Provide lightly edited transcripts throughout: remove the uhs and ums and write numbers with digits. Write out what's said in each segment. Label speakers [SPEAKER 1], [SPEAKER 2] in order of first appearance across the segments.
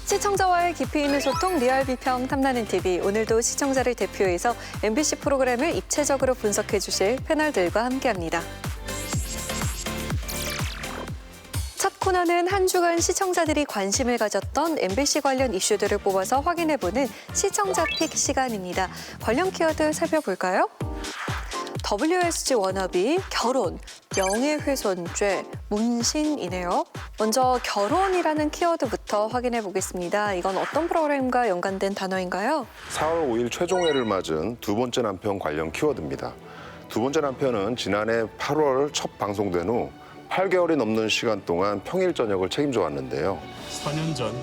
[SPEAKER 1] 시청자와의 깊이 있는 소통, 리얼 비평 탐나는 TV. 오늘도 시청자를 대표해서 MBC 프로그램을 입체적으로 분석해 주실 패널들과 함께합니다. 첫 코너는 한 주간 시청자들이 관심을 가졌던 MBC 관련 이슈들을 뽑아서 확인해보는 시청자 픽 시간입니다. 관련 키워드 살펴볼까요? WSG 워너비, 결혼, 명예훼손죄, 문신이네요. 먼저 결혼이라는 키워드부터 확인해 보겠습니다. 이건 어떤 프로그램과 연관된 단어인가요?
[SPEAKER 2] 4월 5일 최종회를 맞은 두 번째 남편 관련 키워드입니다. 두 번째 남편은 지난해 8월 첫 방송된 후 8개월이 넘는 시간 동안 평일 저녁을 책임져 왔는데요.
[SPEAKER 3] 4년 전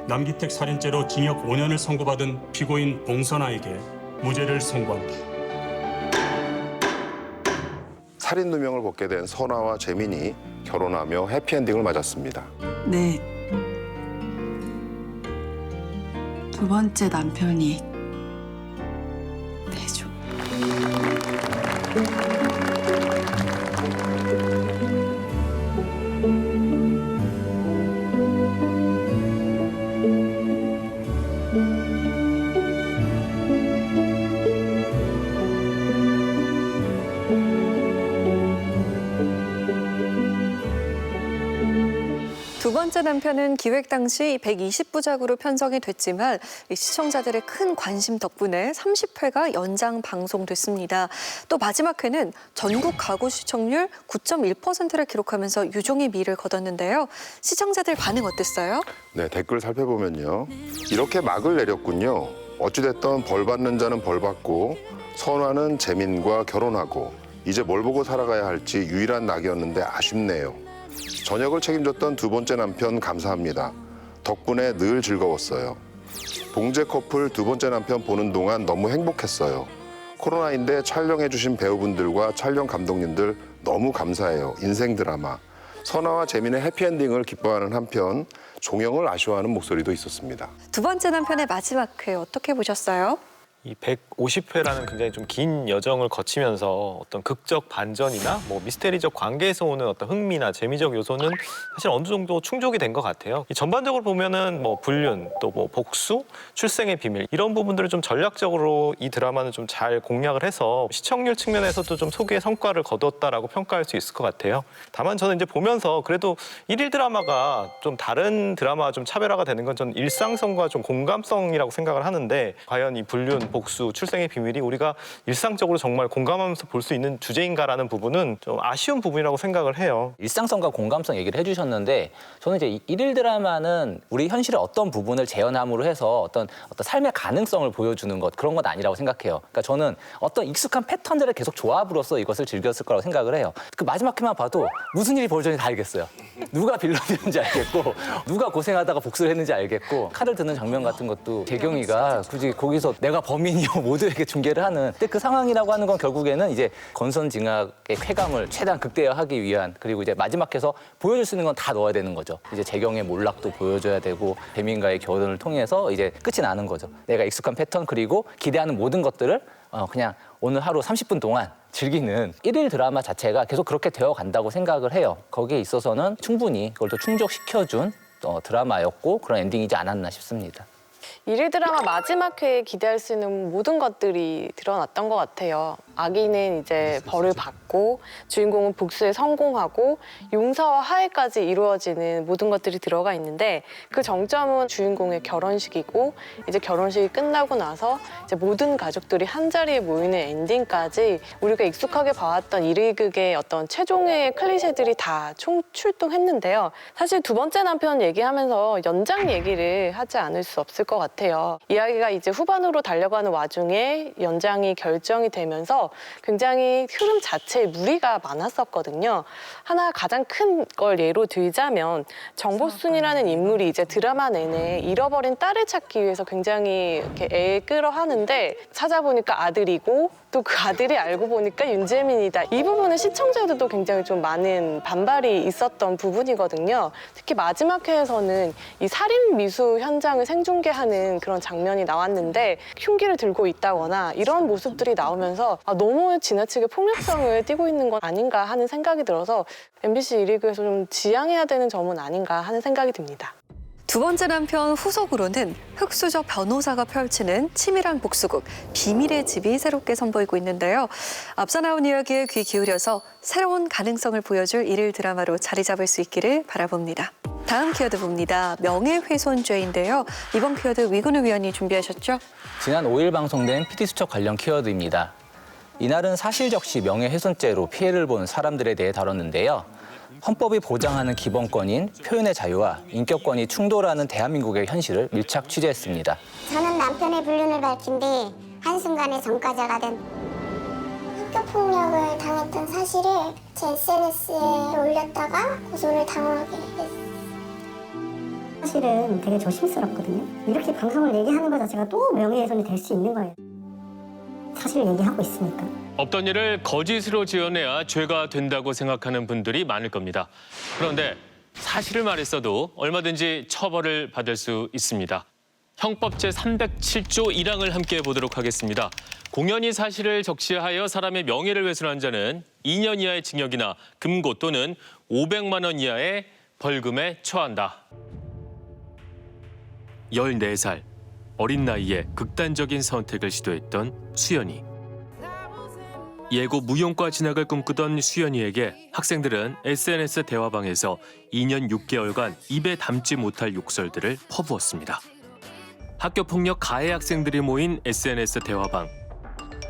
[SPEAKER 3] 남기택 살인죄로 징역 5년을 선고받은 피고인 봉선아에게 무죄를 선고합니다.
[SPEAKER 2] 살인 누명을 벗게 된 선아와 재민이 결혼하며 해피엔딩을 맞았습니다.
[SPEAKER 4] 네. 두 번째 남편이 배조.
[SPEAKER 1] 두 번째 남편은 기획 당시 120부작으로 편성이 됐지만 시청자들의 큰 관심 덕분에 30회가 연장 방송됐습니다. 또 마지막 회는 전국 가구 시청률 9.1%를 기록하면서 유종의 미를 거뒀는데요. 시청자들 반응 어땠어요?
[SPEAKER 2] 네, 댓글 살펴보면요. 이렇게 막을 내렸군요. 어찌됐든 벌 받는 자는 벌 받고 선아는 재민과 결혼하고 이제 뭘 보고 살아가야 할지 유일한 낙이었는데 아쉽네요. 저녁을 책임졌던 두 번째 남편 감사합니다. 덕분에 늘 즐거웠어요. 봉제 커플 두 번째 남편 보는 동안 너무 행복했어요. 코로나인데 촬영해주신 배우분들과 촬영 감독님들 너무 감사해요. 인생 드라마. 선아와 재민의 해피엔딩을 기뻐하는 한편 종영을 아쉬워하는 목소리도 있었습니다.
[SPEAKER 1] 두 번째 남편의 마지막 회 어떻게 보셨어요?
[SPEAKER 5] 이 150회라는 굉장히 좀 긴 여정을 거치면서 어떤 극적 반전이나 뭐 미스테리적 관계에서 오는 어떤 흥미나 재미적 요소는 사실 어느 정도 충족이 된 것 같아요. 이 전반적으로 보면은 뭐 불륜, 또 뭐 복수, 출생의 비밀 이런 부분들을 좀 전략적으로 이 드라마는 좀 잘 공략을 해서 시청률 측면에서도 좀 소기의 성과를 거뒀다라고 평가할 수 있을 것 같아요. 다만 저는 이제 보면서 그래도 일일 드라마가 좀 다른 드라마와 좀 차별화가 되는 건 전 일상성과 좀 공감성이라고 생각을 하는데 과연 이 불륜, 복수, 출생의 비밀이 우리가 일상적으로 정말 공감하면서 볼 수 있는 주제인가라는 부분은 좀 아쉬운 부분이라고 생각을 해요.
[SPEAKER 6] 일상성과 공감성 얘기를 해주셨는데 저는 이제 일일 드라마는 우리 현실의 어떤 부분을 재현함으로 해서 어떤 삶의 가능성을 보여주는 것 그런 건 아니라고 생각해요. 그러니까 저는 어떤 익숙한 패턴들을 계속 조합으로써 이것을 즐겼을 거라고 생각을 해요. 그 마지막 회만 봐도 무슨 일이 벌어졌는지 다 알겠어요. 누가 빌런이었는지 알겠고 누가 고생하다가 복수를 했는지 알겠고 칼을 드는 장면 같은 것도 재경이가 굳이 거기서 내가 범인이요 모두에게 중계를 하는 근데 그 상황이라고 하는 건 결국에는 이제 건선징악의 쾌감을 최대한 극대화하기 위한 그리고 이제 마지막에서 보여줄 수 있는 건 다 넣어야 되는 거죠. 이제 재경의 몰락도 보여줘야 되고 재민과의 결혼을 통해서 이제 끝이 나는 거죠. 내가 익숙한 패턴 그리고 기대하는 모든 것들을 그냥 오늘 하루 30분 동안 즐기는 일일 드라마 자체가 계속 그렇게 되어 간다고 생각을 해요. 거기에 있어서는 충분히 그걸 또 충족시켜준 드라마였고 그런 엔딩이지 않았나 싶습니다.
[SPEAKER 7] 일일 드라마 마지막 회에 기대할 수 있는 모든 것들이 드러났던 것 같아요. 아기는 이제 벌을 받고 주인공은 복수에 성공하고 용서와 화해까지 이루어지는 모든 것들이 들어가 있는데 그 정점은 주인공의 결혼식이고 이제 결혼식이 끝나고 나서 이제 모든 가족들이 한자리에 모이는 엔딩까지 우리가 익숙하게 봐왔던 일일극의 어떤 최종의 클리셰들이 다 총출동했는데요. 사실 두 번째 남편 얘기하면서 연장 얘기를 하지 않을 수 없을 것 같아요. 이야기가 이제 후반으로 달려가는 와중에 연장이 결정이 되면서 굉장히 흐름 자체에 무리가 많았었거든요. 하나 가장 큰 걸 예로 들자면 정보순이라는 인물이 이제 드라마 내내 잃어버린 딸을 찾기 위해서 굉장히 이렇게 애 끌어하는데 찾아보니까 아들이고 또 그 아들이 알고 보니까 윤재민이다. 이 부분은 시청자들도 굉장히 좀 많은 반발이 있었던 부분이거든요. 특히 마지막 회에서는 이 살인 미수 현장을 생중계하는 그런 장면이 나왔는데 흉기를 들고 있다거나 이런 모습들이 나오면서 너무 지나치게 폭력성을 띠고 있는 건 아닌가 하는 생각이 들어서 MBC 1위그에서 좀 지양해야 되는 점은 아닌가 하는 생각이 듭니다.
[SPEAKER 1] 두 번째 남편 후속으로는 흑수저 변호사가 펼치는 치밀한 복수극 비밀의 집이 새롭게 선보이고 있는데요. 앞서 나온 이야기에 귀 기울여서 새로운 가능성을 보여줄 일일 드라마로 자리 잡을 수 있기를 바라봅니다. 다음 키워드 봅니다. 명예훼손죄인데요. 이번 키워드 위근우 위원이 준비하셨죠?
[SPEAKER 6] 지난 5일 방송된 PD수첩 관련 키워드입니다. 이날은 사실적시 명예훼손죄로 피해를 본 사람들에 대해 다뤘는데요. 헌법이 보장하는 기본권인 표현의 자유와 인격권이 충돌하는 대한민국의 현실을 밀착 취재했습니다.
[SPEAKER 8] 저는 남편의 불륜을 밝힌 뒤 한순간에 전과자가 된 학교폭력을 당했던 사실을 제 SNS에 올렸다가 고소를 당하게 됐어요.
[SPEAKER 9] 사실은 되게 조심스럽거든요. 이렇게 방송을 얘기하는 것 자체가 또 명예훼손이 될 수 있는 거예요. 사실을 얘기하고 있으니까.
[SPEAKER 10] 없던 일을 거짓으로 지어내야 죄가 된다고 생각하는 분들이 많을 겁니다. 그런데 사실을 말했어도 얼마든지 처벌을 받을 수 있습니다. 형법 제307조 1항을 함께 보도록 하겠습니다. 공연히 사실을 적시하여 사람의 명예를 훼손한 자는 2년 이하의 징역이나 금고 또는 500만 원 이하의 벌금에 처한다. 14살, 어린 나이에 극단적인 선택을 시도했던 수연이. 예고 무용과 진학을 꿈꾸던 수연이에게 학생들은 SNS 대화방에서 2년 6개월간 입에 담지 못할 욕설들을 퍼부었습니다. 학교폭력 가해 학생들이 모인 SNS 대화방.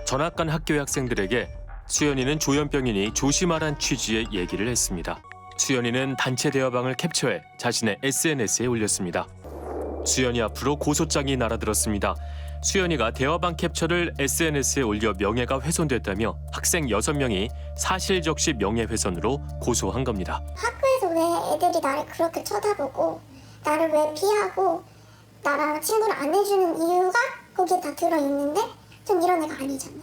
[SPEAKER 10] 전학 간 학교의 학생들에게 수연이는 조현병이니 조심하란 취지의 얘기를 했습니다. 수연이는 단체 대화방을 캡처해 자신의 SNS에 올렸습니다. 수연이 앞으로 고소장이 날아들었습니다. 수연이가 대화방 캡처를 SNS에 올려 명예가 훼손됐다며 학생 6명이 사실적시 명예훼손으로 고소한 겁니다.
[SPEAKER 8] 학교에서 왜 애들이 나를 그렇게 쳐다보고 나를 왜 피하고 나랑 친구를 안 해주는 이유가 거기에 다 들어있는데 전 이런 애가 아니잖아요.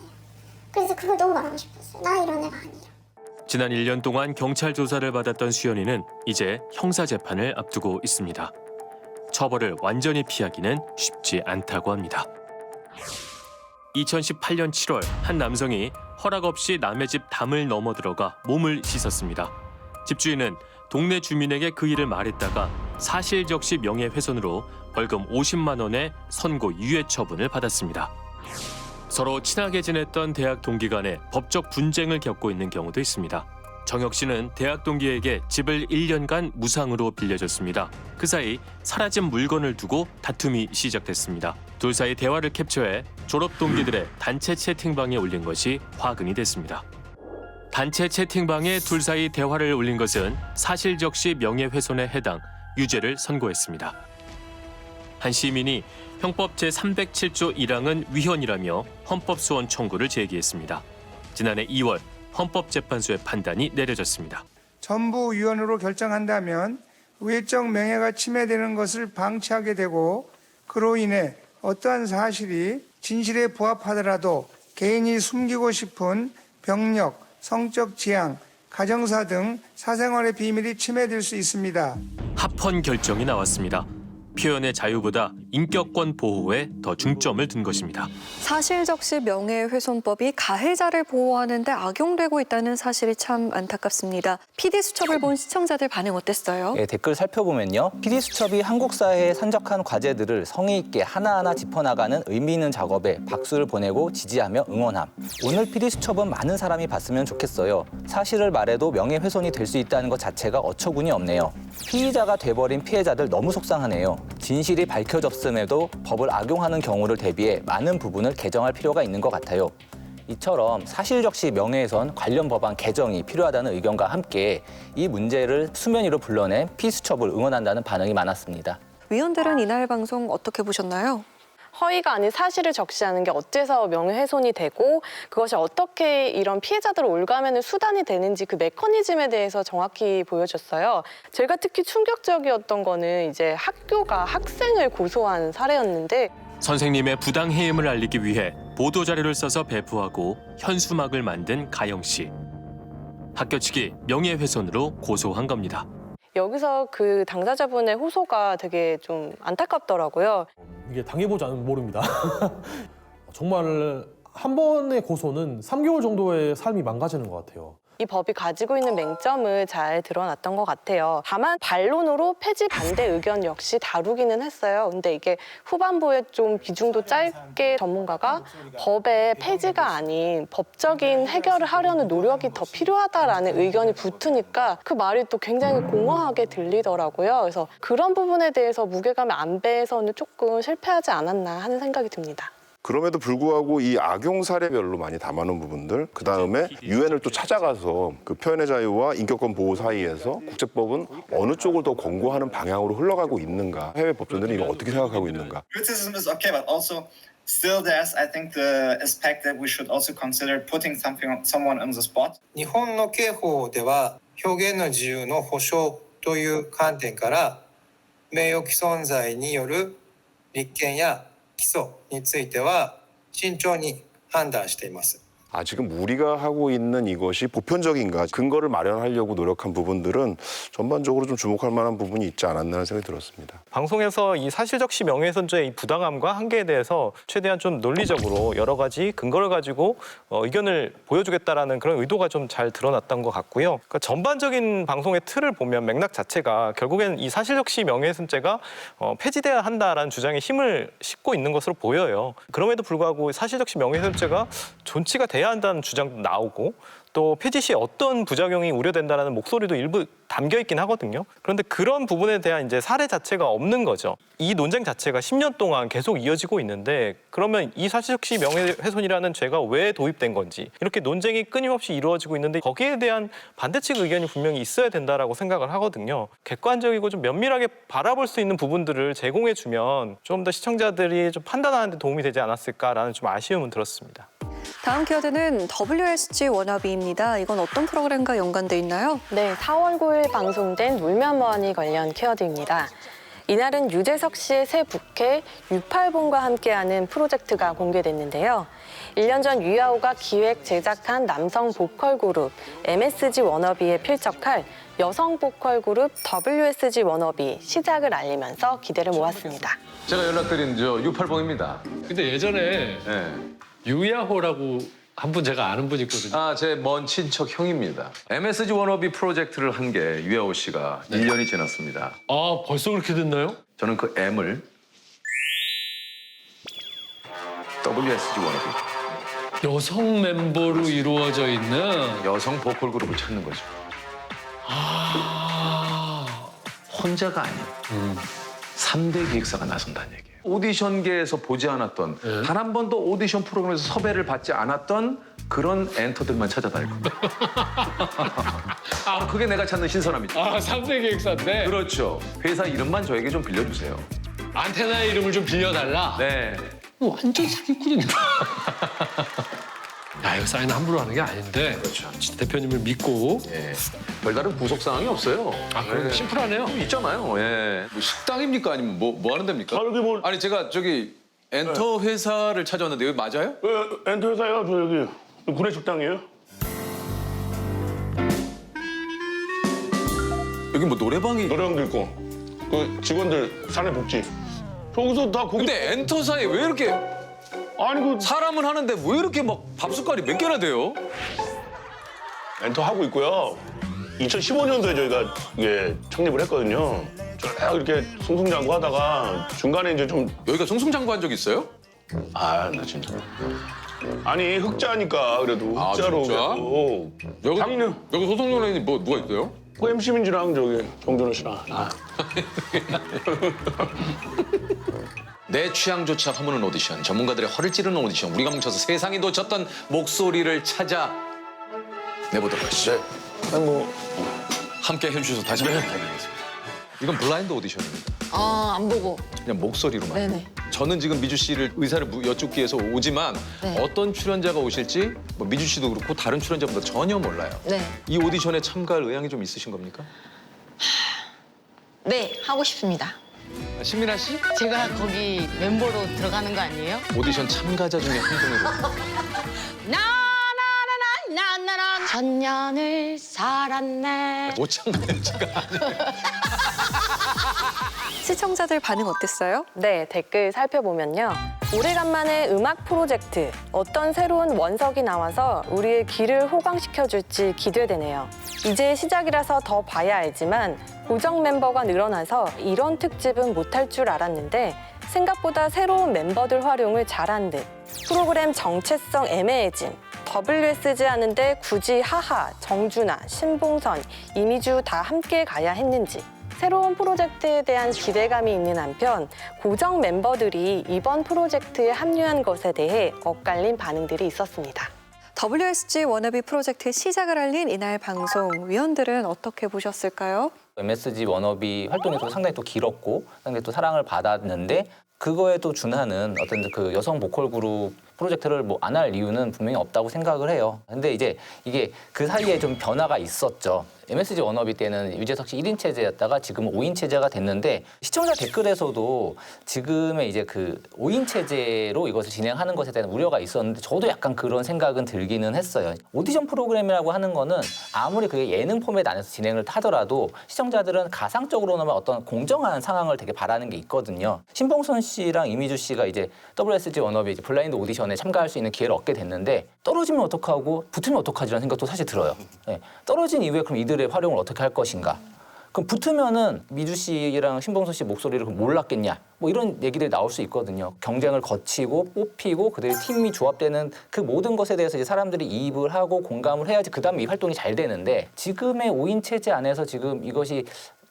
[SPEAKER 8] 그래서 그걸 너무 말하고 싶었어요. 나 이런 애가 아니야.
[SPEAKER 10] 지난 1년 동안 경찰 조사를 받았던 수연이는 이제 형사재판을 앞두고 있습니다. 처벌을 완전히 피하기는 쉽지 않다고 합니다. 2018년 7월 한 남성이 허락 없이 남의 집 담을 넘어 들어가 몸을 씻었습니다. 집주인은 동네 주민에게 그 일을 말했다가 사실적시 명예훼손으로 벌금 50만 원의 선고 유예 처분을 받았습니다. 서로 친하게 지냈던 대학 동기 간에 법적 분쟁을 겪고 있는 경우도 있습니다. 정혁 씨는 대학 동기에게 집을 1년간 무상으로 빌려줬습니다. 그 사이 사라진 물건을 두고 다툼이 시작됐습니다. 둘 사이 대화를 캡처해 졸업 동기들의 단체 채팅방에 올린 것이 화근이 됐습니다. 단체 채팅방에 둘 사이 대화를 올린 것은 사실적시 명예훼손에 해당, 유죄를 선고했습니다. 한 시민이 형법 제307조 1항은 위헌이라며 헌법소원 청구를 제기했습니다. 지난해 2월 헌법재판소의 판단이 내려졌습니다.
[SPEAKER 11] 전부 위헌으로 결정한다면 외적 명예가 침해되는 것을 방치하게 되고 그로 인해 어떠한 사실이 진실에 부합하더라도 개인이 숨기고 싶은 병력, 성적 지향, 가정사 등 사생활의 비밀이 침해될 수 있습니다.
[SPEAKER 10] 합헌 결정이 나왔습니다. 표현의 자유보다 인격권 보호에 더 중점을 둔 것입니다.
[SPEAKER 1] 사실적시 명예훼손법이 가해자를 보호하는 데 악용되고 있다는 사실이 참 안타깝습니다. PD수첩을 본 시청자들 반응 어땠어요?
[SPEAKER 6] 예, 댓글 살펴보면요. PD수첩이 한국 사회에 산적한 과제들을 성의 있게 하나하나 짚어나가는 의미 있는 작업에 박수를 보내고 지지하며 응원함. 오늘 PD수첩은 많은 사람이 봤으면 좋겠어요. 사실을 말해도 명예훼손이 될 수 있다는 것 자체가 어처구니 없네요. 피의자가 돼버린 피해자들 너무 속상하네요. 진실이 밝혀졌음에도 법을 악용하는 경우를 대비해 많은 부분을 개정할 필요가 있는 것 같아요. 이처럼 사실적시 명예훼손 관련 법안 개정이 필요하다는 의견과 함께 이 문제를 수면 위로 불러낸 PD수첩을 응원한다는 반응이 많았습니다.
[SPEAKER 1] 위원들은 이날 방송 어떻게 보셨나요?
[SPEAKER 7] 허위가 아닌 사실을 적시하는 게 어째서 명예훼손이 되고 그것이 어떻게 이런 피해자들을 올가매는 수단이 되는지 그 메커니즘에 대해서 정확히 보여줬어요. 제가 특히 충격적이었던 거는 이제 학교가 학생을 고소한 사례였는데
[SPEAKER 10] 선생님의 부당 해임을 알리기 위해 보도자료를 써서 배포하고 현수막을 만든 가영 씨. 학교 측이 명예훼손으로 고소한 겁니다.
[SPEAKER 7] 여기서 그 당사자분의 호소가 되게 좀 안타깝더라고요.
[SPEAKER 12] 이게 당해보지 않으면 모릅니다. 정말 한 번의 고소는 3개월 정도의 삶이 망가지는 것 같아요.
[SPEAKER 7] 이 법이 가지고 있는 맹점을 잘 드러났던 것 같아요. 다만 반론으로 폐지 반대 의견 역시 다루기는 했어요. 근데 이게 후반부에 좀 비중도 짧게 전문가가 법의 폐지가 아닌 법적인 해결을 하려는 노력이 더 필요하다라는 의견이 붙으니까 그 말이 또 굉장히 공허하게 들리더라고요. 그래서 그런 부분에 대해서 무게감의 안배에서는 조금 실패하지 않았나 하는 생각이 듭니다.
[SPEAKER 2] 그럼에도 불구하고 이 악용 사례별로 많이 담아놓은 부분들, 그 다음에 유엔을 또 찾아가서 그 표현의 자유와 인격권 보호 사이에서 국제법은 어느 쪽을 더 권고하는 방향으로 흘러가고 있는가, 해외 법조인들은 이거 어떻게 생각하고 있는가.
[SPEAKER 13] Criticism is okay, but also still there's, I think, the aspect that we should also consider putting someone on the spot.
[SPEAKER 14] 日本の刑法では表現の自由の保障という観点から名誉毀損罪による立件や起訴については慎重に判断しています。
[SPEAKER 2] 지금 우리가 하고 있는 이것이 보편적인가, 근거를 마련하려고 노력한 부분들은 전반적으로 좀 주목할 만한 부분이 있지 않았나 하는 생각이 들었습니다.
[SPEAKER 5] 방송에서 이 사실적시 명예훼손죄의 이 부당함과 한계에 대해서 최대한 좀 논리적으로 여러 가지 근거를 가지고 의견을 보여주겠다라는 그런 의도가 좀 잘 드러났던 것 같고요. 그러니까 전반적인 방송의 틀을 보면 맥락 자체가 결국엔 이 사실적시 명예훼손죄가 폐지돼야 한다라는 주장에 힘을 싣고 있는 것으로 보여요. 그럼에도 불구하고 사실적시 명예훼손죄가 존치가 돼야 한다는 주장도 나오고 또 폐지 시 어떤 부작용이 우려된다라는 목소리도 일부 담겨 있긴 하거든요. 그런데 그런 부분에 대한 이제 사례 자체가 없는 거죠. 이 논쟁 자체가 10년 동안 계속 이어지고 있는데 그러면 이 사실적시 명예훼손이라는 죄가 왜 도입된 건지 이렇게 논쟁이 끊임없이 이루어지고 있는데 거기에 대한 반대측 의견이 분명히 있어야 된다라고 생각을 하거든요. 객관적이고 좀 면밀하게 바라볼 수 있는 부분들을 제공해 주면 좀 더 시청자들이 좀 판단하는 데 도움이 되지 않았을까라는 좀 아쉬움은 들었습니다.
[SPEAKER 1] 다음 키워드는 WSG 워너비입니다. 이건 어떤 프로그램과 연관돼 있나요?
[SPEAKER 7] 네, 4월 9일 방송된 놀면뭐하니 관련 키워드입니다. 이날은 유재석 씨의 새 부캐 유팔봉과 함께하는 프로젝트가 공개됐는데요. 1년 전 유야호가 기획 제작한 남성 보컬 그룹 MSG 워너비에 필적할 여성 보컬 그룹 WSG 워너비 시작을 알리면서 기대를 모았습니다.
[SPEAKER 15] 제가 연락드린 유팔봉입니다.
[SPEAKER 16] 근데 예전에 유야호라고 한 분 제가 아는 분 있거든요.
[SPEAKER 15] 제 먼 친척 형입니다. MSG 워너비 프로젝트를 한 게 유야호 씨가 1년이 지났습니다.
[SPEAKER 16] 벌써 그렇게 됐나요?
[SPEAKER 15] 저는 그 M을 WSG 워너비.
[SPEAKER 16] 여성 멤버로 이루어져 있는
[SPEAKER 15] 여성 보컬 그룹을 찾는 거죠. 혼자가 아닌 3대 기획사가 나선다는 얘기예요. 오디션계에서 보지 않았던 단 한 번도 오디션 프로그램에서 섭외를 받지 않았던 그런 엔터들만 찾아다닐 겁니다. 그게 내가 찾는 신선함이죠.
[SPEAKER 16] 3대 기획사인데?
[SPEAKER 15] 그렇죠. 회사 이름만 저에게 좀 빌려주세요.
[SPEAKER 16] 안테나의 이름을 좀 빌려달라?
[SPEAKER 15] 네.
[SPEAKER 16] 완전 사기꾼인데. 야, 이거 사인은 함부로 하는 게 아닌데.
[SPEAKER 15] 그렇죠.
[SPEAKER 16] 대표님을 믿고.
[SPEAKER 15] 예. 별다른 구속 사항이 없어요.
[SPEAKER 16] 그럼 심플하네요.
[SPEAKER 15] 있잖아요. 예. 뭐 식당입니까? 아니면 뭐 하는 데입니까? 아니 제가 저기 엔터 회사를 찾아왔는데 여기 맞아요?
[SPEAKER 17] 엔터 회사요. 저 여기 구내식당이에요.
[SPEAKER 15] 여기 뭐 노래방이?
[SPEAKER 17] 노래방도 있고 그 직원들 사내복지. 저기서 다 고기.
[SPEAKER 15] 근데 엔터사에 왜 이렇게 사람은 하는데 왜 이렇게 막 밥숟갈이 몇 개나 돼요?
[SPEAKER 17] 엔터 하고 있고요. 2015년도에 저희가 창립을 했거든요. 쭉 이렇게 승승장구 하다가 중간에 이제 좀
[SPEAKER 15] 여기가 승승장구 한 적 있어요?
[SPEAKER 17] 나 진짜. 아니 흑자니까 그래도 흑자로
[SPEAKER 15] 진짜? 여기 소속연예인이 누가 있어요?
[SPEAKER 17] MC 민지랑 저기 정준호 씨랑.
[SPEAKER 15] 내 취향조차 허무는 오디션, 전문가들의 허를 찌르는 오디션, 우리가 뭉쳐서 세상이 놓쳤던 목소리를 찾아 내보도록 하시죠. 함께 해주셔서 다시 한번 감사드리겠습니다. 이건 블라인드 오디션입니다.
[SPEAKER 18] 안 보고.
[SPEAKER 15] 그냥 목소리로만.
[SPEAKER 18] 네네.
[SPEAKER 15] 저는 지금 미주 씨를 의사를 여쭙기 위해서 오지만 어떤 출연자가 오실지 미주 씨도 그렇고 다른 출연자보다 전혀 몰라요.
[SPEAKER 18] 네.
[SPEAKER 15] 이 오디션에 참가할 의향이 좀 있으신 겁니까?
[SPEAKER 18] 네, 하고 싶습니다.
[SPEAKER 15] 신민아 씨?
[SPEAKER 18] 제가 거기 멤버로 들어가는 거 아니에요?
[SPEAKER 15] 오디션 참가자 중에 한 분으로.
[SPEAKER 18] 나나나나나나나 천년을 살았네.
[SPEAKER 15] 못 참가자가 아니에요.
[SPEAKER 1] 시청자들 반응 어땠어요?
[SPEAKER 7] 네, 댓글 살펴보면요. 오래간만에 음악 프로젝트, 어떤 새로운 원석이 나와서 우리의 귀를 호강시켜줄지 기대되네요. 이제 시작이라서 더 봐야 알지만 고정 멤버가 늘어나서 이런 특집은 못할 줄 알았는데 생각보다 새로운 멤버들 활용을 잘한 듯. 프로그램 정체성 애매해짐. WSG 하는데 굳이 하하, 정준하, 신봉선, 이미주 다 함께 가야 했는지. 새로운 프로젝트에 대한 기대감이 있는 한편 고정 멤버들이 이번 프로젝트에 합류한 것에 대해 엇갈린 반응들이 있었습니다.
[SPEAKER 1] WSG 워너비 프로젝트의 시작을 알린 이날 방송, 위원들은 어떻게 보셨을까요?
[SPEAKER 6] MSG 워너비 활동이 또 상당히 또 길었고 상당히 또 사랑을 받았는데 그거에 또 준하는 어떤 그 여성 보컬 그룹 프로젝트를 뭐 안 할 이유는 분명히 없다고 생각을 해요. 근데 이제 이게 그 사이에 좀 변화가 있었죠. MSG 워너비 때는 유재석 씨 1인 체제였다가 지금은 5인 체제가 됐는데 시청자 댓글에서도 지금의 이제 그 5인 체제로 이것을 진행하는 것에 대한 우려가 있었는데 저도 약간 그런 생각은 들기는 했어요. 오디션 프로그램이라고 하는 거는 아무리 그게 예능 포맷 안에서 진행을 하더라도 시청자들은 가상적으로는 어떤 공정한 상황을 되게 바라는 게 있거든요. 신봉선 씨랑 이미주 씨가 이제 WSG 워너비 블라인드 오디션에 참가할 수 있는 기회를 얻게 됐는데 떨어지면 어떡하고 붙으면 어떡하지라는 생각도 사실 들어요. 네. 떨어진 이후에 그럼 이들의 활용을 어떻게 할 것인가? 그럼 붙으면은 미주 씨랑 신봉선 씨 목소리를 몰랐겠냐? 뭐 이런 얘기들이 나올 수 있거든요. 경쟁을 거치고 뽑히고 그들의 팀이 조합되는 그 모든 것에 대해서 이제 사람들이 이입을 하고 공감을 해야지 그다음에 이 활동이 잘 되는데 지금의 5인 체제 안에서 지금 이것이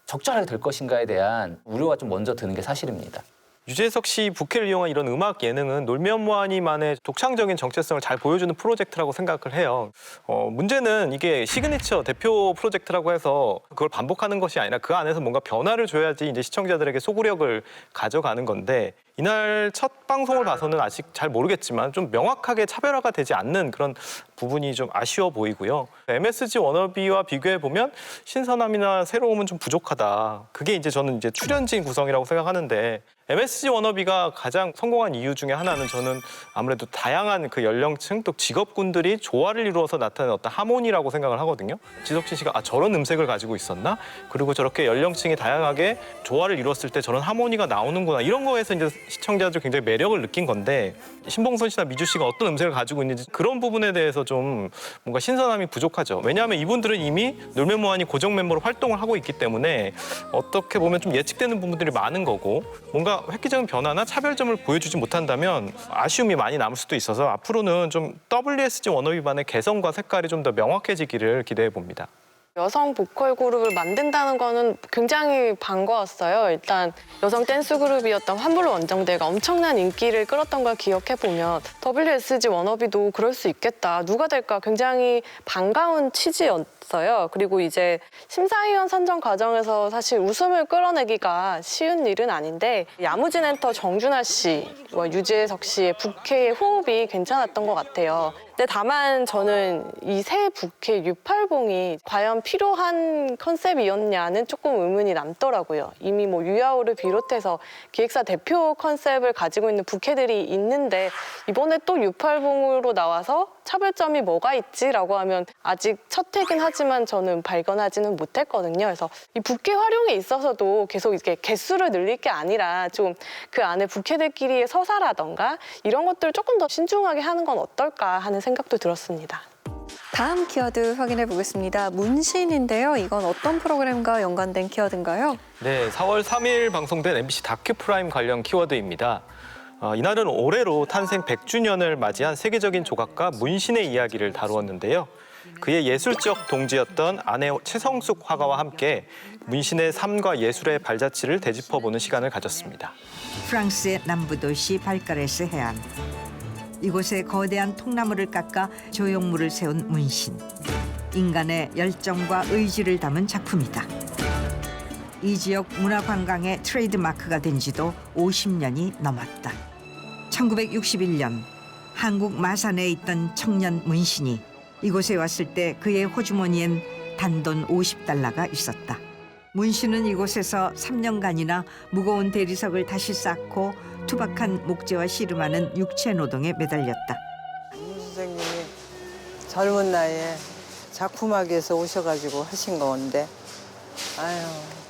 [SPEAKER 6] 적절하게 될 것인가에 대한 우려가 좀 먼저 드는 게 사실입니다.
[SPEAKER 5] 유재석 씨 부캐를 이용한 이런 음악 예능은 놀면뭐하니만의 독창적인 정체성을 잘 보여주는 프로젝트라고 생각을 해요. 문제는 이게 시그니처 대표 프로젝트라고 해서 그걸 반복하는 것이 아니라 그 안에서 뭔가 변화를 줘야지 이제 시청자들에게 소구력을 가져가는 건데 이날 첫 방송을 봐서는 아직 잘 모르겠지만 좀 명확하게 차별화가 되지 않는 그런 부분이 좀 아쉬워 보이고요. MSG 워너비와 비교해 보면 신선함이나 새로움은 좀 부족하다. 그게 이제 저는 이제 출연진 구성이라고 생각하는데 MSG 워너비가 가장 성공한 이유 중에 하나는 저는 아무래도 다양한 그 연령층 또 직업군들이 조화를 이루어서 나타내는 어떤 하모니라고 생각을 하거든요. 지석진 씨가 아 저런 음색을 가지고 있었나? 그리고 저렇게 연령층이 다양하게 조화를 이루었을 때 저런 하모니가 나오는구나. 이런 거에서 이제 시청자들 굉장히 매력을 느낀 건데 신봉선 씨나 미주 씨가 어떤 음색을 가지고 있는지 그런 부분에 대해서 좀 뭔가 신선함이 부족하죠. 왜냐하면 이분들은 이미 놀면뭐하니 고정 멤버로 활동을 하고 있기 때문에 어떻게 보면 좀 예측되는 부분들이 많은 거고 뭔가 획기적인 변화나 차별점을 보여주지 못한다면 아쉬움이 많이 남을 수도 있어서 앞으로는 좀 WSG 워너비만의 개성과 색깔이 좀 더 명확해지기를 기대해 봅니다.
[SPEAKER 7] 여성 보컬 그룹을 만든다는 거는 굉장히 반가웠어요. 일단 여성 댄스 그룹이었던 환불 원정대가 엄청난 인기를 끌었던 걸 기억해 보면 WSG 워너비도 그럴 수 있겠다. 누가 될까 굉장히 반가운 취지였어요. 그리고 이제 심사위원 선정 과정에서 사실 웃음을 끌어내기가 쉬운 일은 아닌데 야무진 엔터 정준하 씨와 유재석 씨의 부캐의 호흡이 괜찮았던 것 같아요. 근데 다만 저는 이 새 부캐 유팔봉이 과연 필요한 컨셉이었냐는 조금 의문이 남더라고요. 이미 뭐 유야호를 비롯해서 기획사 대표 컨셉을 가지고 있는 부캐들이 있는데 이번에 또 유팔봉으로 나와서 차별점이 뭐가 있지라고 하면 아직 첫 해긴 하지만 저는 발견하지는 못했거든요. 그래서 이 부캐 활용에 있어서도 계속 이렇게 개수를 늘릴 게 아니라 좀 그 안에 부캐들끼리의 서사라던가 이런 것들을 조금 더 신중하게 하는 건 어떨까 하는 생각도 들었습니다.
[SPEAKER 1] 다음 키워드 확인해 보겠습니다. 문신인데요. 이건 어떤 프로그램과 연관된 키워드인가요?
[SPEAKER 5] 네, 4월 3일 방송된 MBC 다큐 프라임 관련 키워드입니다. 이날은 올해로 탄생 100주년을 맞이한 세계적인 조각가 문신의 이야기를 다루었는데요. 그의 예술적 동지였던 아내 최성숙 화가와 함께 문신의 삶과 예술의 발자취를 되짚어보는 시간을 가졌습니다.
[SPEAKER 19] 프랑스의 남부 도시 발가레스 해안. 이곳에 거대한 통나무를 깎아 조형물을 세운 문신. 인간의 열정과 의지를 담은 작품이다. 이 지역 문화관광의 트레이드마크가 된 지도 50년이 넘었다. 1961년 한국 마산에 있던 청년 문신이 이곳에 왔을 때 그의 호주머니엔 단돈 50달러가 있었다. 문신은 이곳에서 3년간이나 무거운 대리석을 다시 쌓고 투박한 목재와 씨름하는 육체 노동에 매달렸다.
[SPEAKER 20] 문 선생님이 젊은 나이에 작품학에서 오셔가지고 하신 건데 아유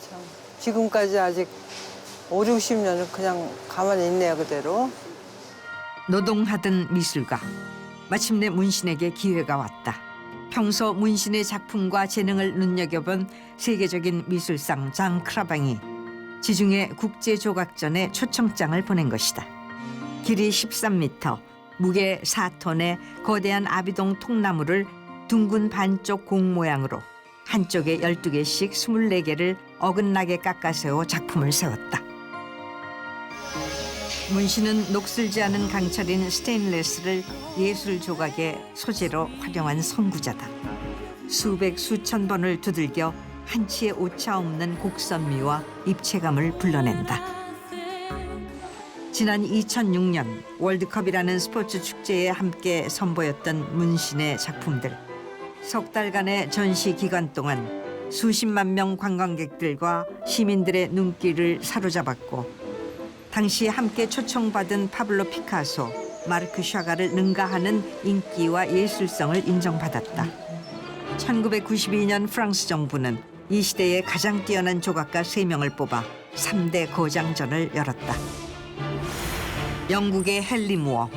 [SPEAKER 20] 참 지금까지 아직 5, 60년을 그냥 가만히 있네요, 그대로.
[SPEAKER 19] 노동하던 미술가. 마침내 문신에게 기회가 왔다. 평소 문신의 작품과 재능을 눈여겨본 세계적인 미술상 장 크라방이 지중해 국제조각전에 초청장을 보낸 것이다. 길이 13m, 무게 4톤의 거대한 아비동 통나무를 둥근 반쪽 공 모양으로 한쪽에 12개씩 24개를 어긋나게 깎아세워 작품을 세웠다. 문신은 녹슬지 않은 강철인 스테인레스를 예술 조각의 소재로 활용한 선구자다. 수백 수천 번을 두들겨 한치의 오차 없는 곡선미와 입체감을 불러낸다. 지난 2006년 월드컵이라는 스포츠 축제에 함께 선보였던 문신의 작품들. 석 달간의 전시 기간 동안 수십만 명 관광객들과 시민들의 눈길을 사로잡았고 당시 함께 초청받은 파블로 피카소, 마르크 샤가를 능가하는 인기와 예술성을 인정받았다. 1992년 프랑스 정부는 이 시대의 가장 뛰어난 조각가 3명을 뽑아 3대 거장전을 열었다. 영국의 헨리 무어,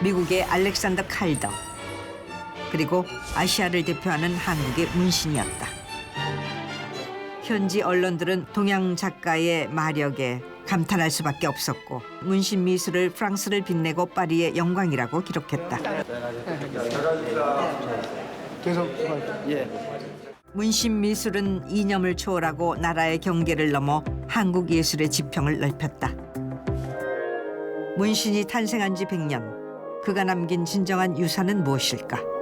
[SPEAKER 19] 미국의 알렉산더 칼더, 그리고 아시아를 대표하는 한국의 문신이었다. 현지 언론들은 동양 작가의 마력에 감탄할 수밖에 없었고 문신 미술을 프랑스를 빛내고 파리의 영광이라고 기록했다. 문신 미술은 이념을 초월하고 나라의 경계를 넘어 한국 예술의 지평을 넓혔다. 문신이 탄생한 지 100년, 그가 남긴 진정한 유산은 무엇일까?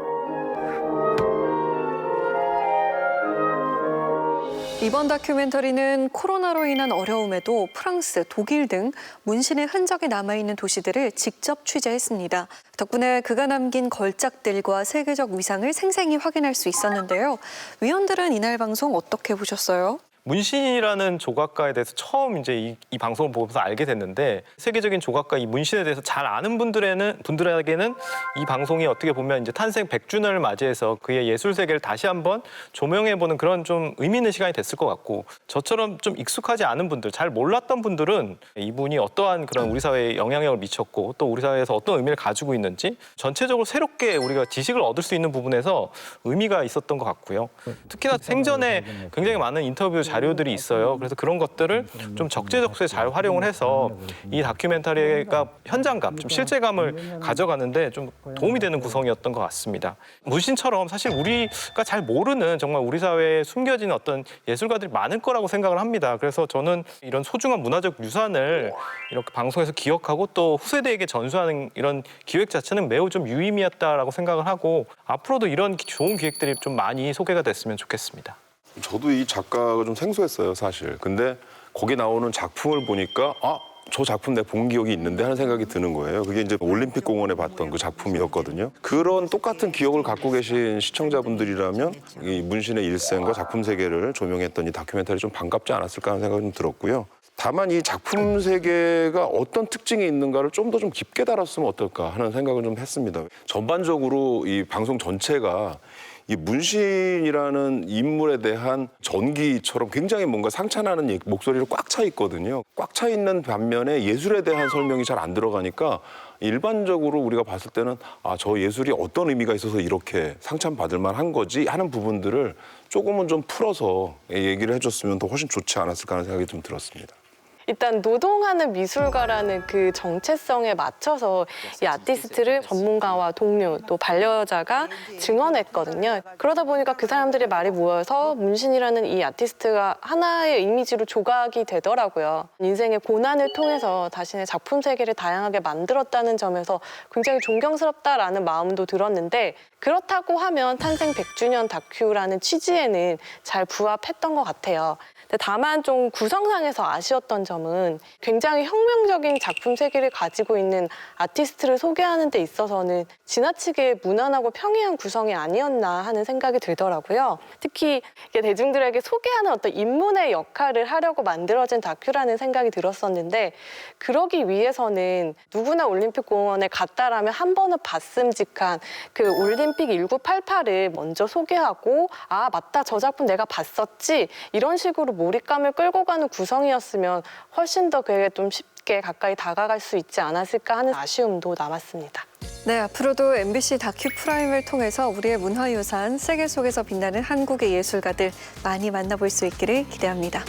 [SPEAKER 1] 이번 다큐멘터리는 코로나로 인한 어려움에도 프랑스, 독일 등 문신의 흔적이 남아있는 도시들을 직접 취재했습니다. 덕분에 그가 남긴 걸작들과 세계적 위상을 생생히 확인할 수 있었는데요. 위원들은 이날 방송 어떻게 보셨어요?
[SPEAKER 5] 문신이라는 조각가에 대해서 처음 이제 이 방송을 보면서 알게 됐는데 세계적인 조각가 이 문신에 대해서 잘 아는 분들에게는 이 방송이 어떻게 보면 이제 탄생 100주년을 맞이해서 그의 예술 세계를 다시 한번 조명해보는 그런 좀 의미 있는 시간이 됐을 것 같고 저처럼 좀 익숙하지 않은 분들, 잘 몰랐던 분들은 이분이 어떠한 그런 우리 사회에 영향력을 미쳤고 또 우리 사회에서 어떤 의미를 가지고 있는지 전체적으로 새롭게 우리가 지식을 얻을 수 있는 부분에서 의미가 있었던 것 같고요. 특히나 생전에 굉장히 많은 인터뷰 자료들이 있어요. 그래서 그런 것들을 좀 적재적소에 잘 활용을 해서 이 다큐멘터리가 현장감, 좀 실제감을 가져가는데 좀 도움이 되는 구성이었던 것 같습니다. 문신처럼 사실 우리가 잘 모르는 정말 우리 사회에 숨겨진 어떤 예술가들이 많을 거라고 생각을 합니다. 그래서 저는 이런 소중한 문화적 유산을 이렇게 방송에서 기억하고 또 후세대에게 전수하는 이런 기획 자체는 매우 좀 유의미했다라고 생각을 하고 앞으로도 이런 좋은 기획들이 좀 많이 소개가 됐으면 좋겠습니다.
[SPEAKER 2] 저도 이 작가가 좀 생소했어요, 사실. 근데 거기 나오는 작품을 보니까 저 작품 내가 본 기억이 있는데 하는 생각이 드는 거예요. 그게 이제 올림픽 공원에 봤던 그 작품이었거든요. 그런 똑같은 기억을 갖고 계신 시청자분들이라면 이 문신의 일생과 작품 세계를 조명했던 이 다큐멘터리 좀 반갑지 않았을까 하는 생각이 좀 들었고요. 다만 이 작품 세계가 어떤 특징이 있는가를 좀 더 좀 깊게 다뤘으면 어떨까 하는 생각을 좀 했습니다. 전반적으로 이 방송 전체가 이 문신이라는 인물에 대한 전기처럼 굉장히 뭔가 상찬하는 목소리로 꽉 차 있거든요. 꽉 차 있는 반면에 예술에 대한 설명이 잘 안 들어가니까 일반적으로 우리가 봤을 때는 저 예술이 어떤 의미가 있어서 이렇게 상찬받을 만한 거지 하는 부분들을 조금은 좀 풀어서 얘기를 해줬으면 더 훨씬 좋지 않았을까 하는 생각이 좀 들었습니다.
[SPEAKER 7] 일단 노동하는 미술가라는 그 정체성에 맞춰서 이 아티스트를 전문가와 동료 또 반려자가 증언했거든요. 그러다 보니까 그 사람들의 말이 모여서 문신이라는 이 아티스트가 하나의 이미지로 조각이 되더라고요. 인생의 고난을 통해서 자신의 작품 세계를 다양하게 만들었다는 점에서 굉장히 존경스럽다라는 마음도 들었는데 그렇다고 하면 탄생 100주년 다큐라는 취지에는 잘 부합했던 것 같아요. 다만 좀 구성상에서 아쉬웠던 점 점은 굉장히 혁명적인 작품 세계를 가지고 있는 아티스트를 소개하는 데 있어서는 지나치게 무난하고 평이한 구성이 아니었나 하는 생각이 들더라고요. 특히 이게 대중들에게 소개하는 어떤 인문의 역할을 하려고 만들어진 다큐라는 생각이 들었었는데 그러기 위해서는 누구나 올림픽공원에 갔다라면 한 번은 봤음직한 그 올림픽 1988을 먼저 소개하고 아 맞다 저 작품 내가 봤었지 이런 식으로 몰입감을 끌고 가는 구성이었으면 훨씬 더 그에게 좀 쉽게 가까이 다가갈 수 있지 않았을까 하는 아쉬움도 남았습니다.
[SPEAKER 1] 네, 앞으로도 MBC 다큐 프라임을 통해서 우리의 문화유산, 세계 속에서 빛나는 한국의 예술가들 많이 만나볼 수 있기를 기대합니다.